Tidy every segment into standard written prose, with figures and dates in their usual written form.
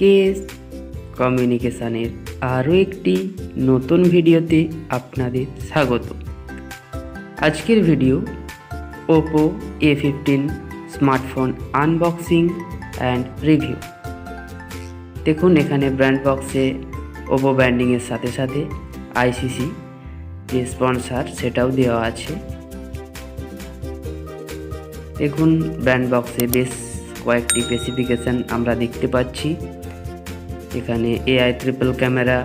Case কমিউনিকেশনের আরও একটি নতুন ভিডিওতে আপনাদের স্বাগত। আজকের video Oppo A15 smartphone unboxing and review. দেখুন এখানে ব্র্যান্ড বক্সে ওপো ব্র্যান্ডিংয়ের সাথে সাথে আইসিসি যে স্পন্সর সেটাও দেওয়া আছে। দেখুন ব্র্যান্ড বক্সে বেশ কয়েকটি স্পেসিফিকেশান আমরা দেখতে পাচ্ছি। এখানে AI ট্রিপল ক্যামেরা,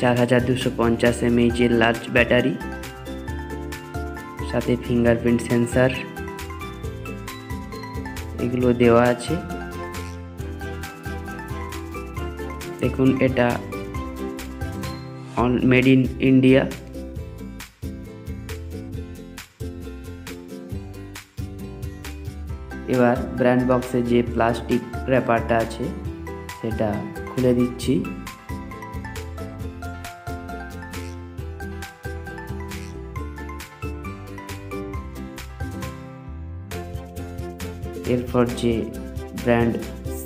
4250 mAh এর লার্জ ব্যাটারি, সাথে ফিঙ্গারপ্রিন্ট সেন্সার এগুলো দেওয়া আছে। দেখুন এটা মেড ইন ইন্ডিয়া। এবার ব্র্যান্ড বক্সে যে প্লাস্টিক র্যাপারটা আছে সেটা খুলে দিচ্ছি। এরপর যে ব্র্যান্ড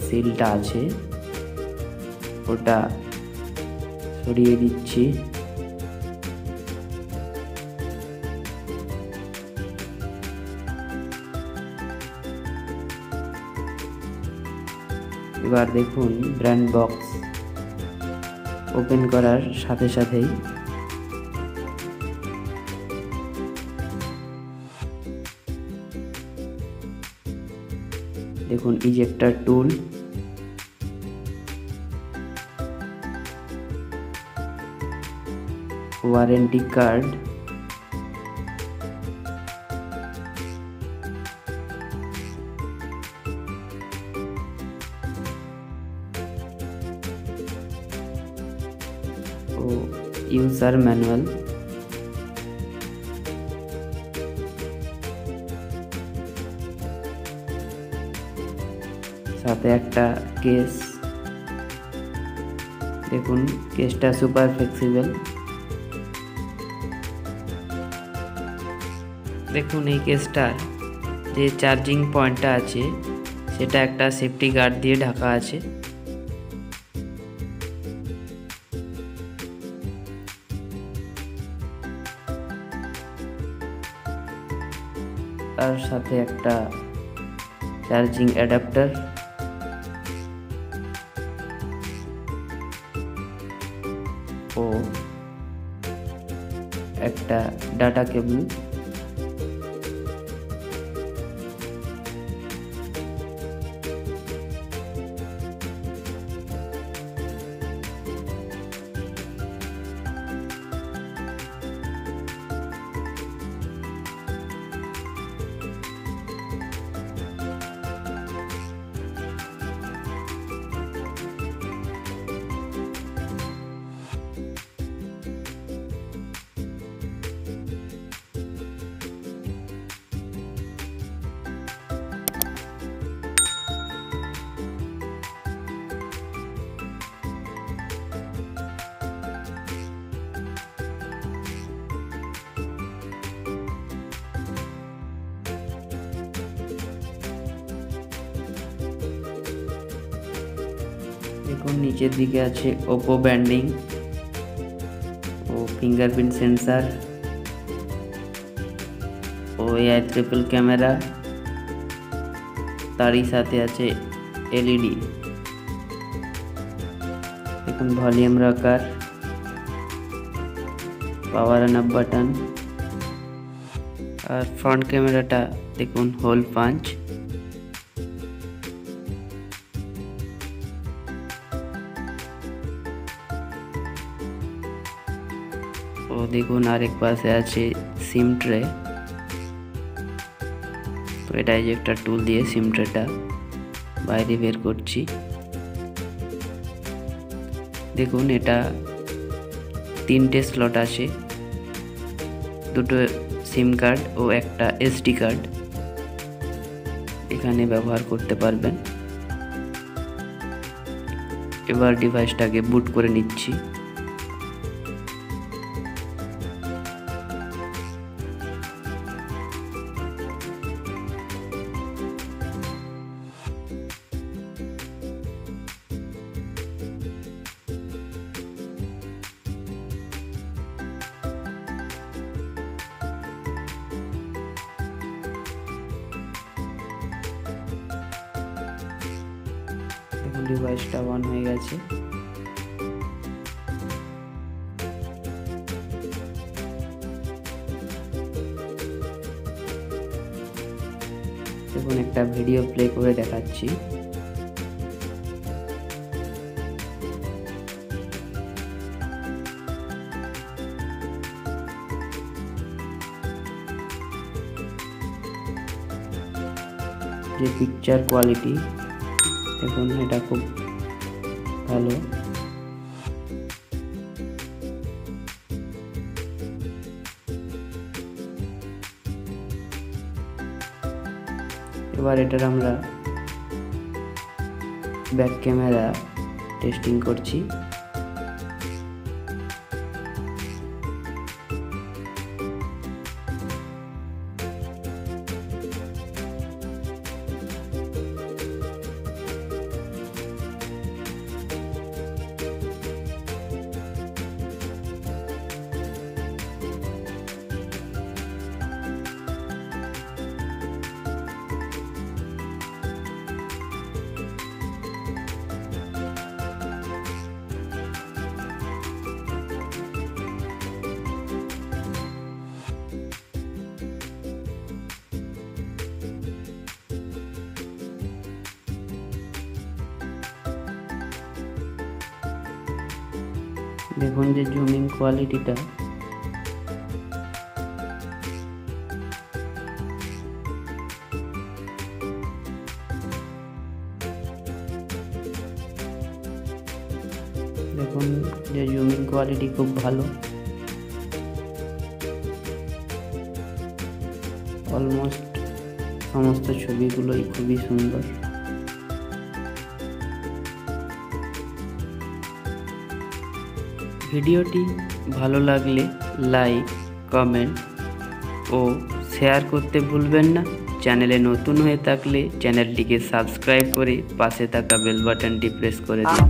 সিলটা আছে ওটা সরিয়ে দিচ্ছি। এবার দেখুন ব্র্যান্ড বক্স ওপেন করার সাথে সাথেই দেখুন ইজেক্টর টুল, ওয়ারেন্টি কার্ড, ও ইউজার ম্যানুয়াল, সাথে একটা কেস। দেখুন কেসটা সুপার ফ্লেক্সিবল। দেখুন এই কেসটার যে চার্জিং পয়েন্টটা আছে সেটা একটা সেফটি গার্ড দিয়ে ঢাকা আছে। তার সাথে একটা চার্জিং অ্যাডাপ্টার, ও একটা ডাটা কেবল। দেখুন নিচের দিকে আছে ওপো ব্র্যান্ডিং ও ফিঙ্গারপ্রিন্ট সেন্সার ও AI ট্রিপল ক্যামেরা, তারই সাথে আছে LED। দেখুন volume rocker, power on off button, আর ফ্রন্ট ক্যামেরাটা দেখুন হোল পাঞ্চ। ও দেখুন আরেক পাশে আছে সিম ট্রে। তো এটা একটা টুল দিয়ে সিম ট্রেটা বাইরে বের করছি। দেখুন এটা 3টে স্লট আছে, 2টো সিম কার্ড ও একটা SD কার্ড এখানে ব্যবহার করতে পারবেন। এবার ডিভাইসটাকে বুট করে নিচ্ছি। ডিভাইসটা অন হয়ে গেছে। দেখুন একটা ভিডিও প্লে করে দেখাচ্ছি। যে পিকচার কোয়ালিটি দেখুন, এটা খুব ভালো। এবার এটার আমরা ব্যাক ক্যামেরা টেস্টিং করছি। দেখুন যে জুমিং কোয়ালিটিটা খুব ভালো। অলমোস্ট সমস্ত ছবিগুলোই খুবই সুন্দর। ভিডিওটি ভালো লাগলে লাইক, কমেন্ট ও শেয়ার করতে ভুলবেন না। চ্যানেলে নতুন হয়ে থাকলে চ্যানেলটিকে সাবস্ক্রাইব করে পাশে থাকা বেল বাটনটি প্রেস করে দিন।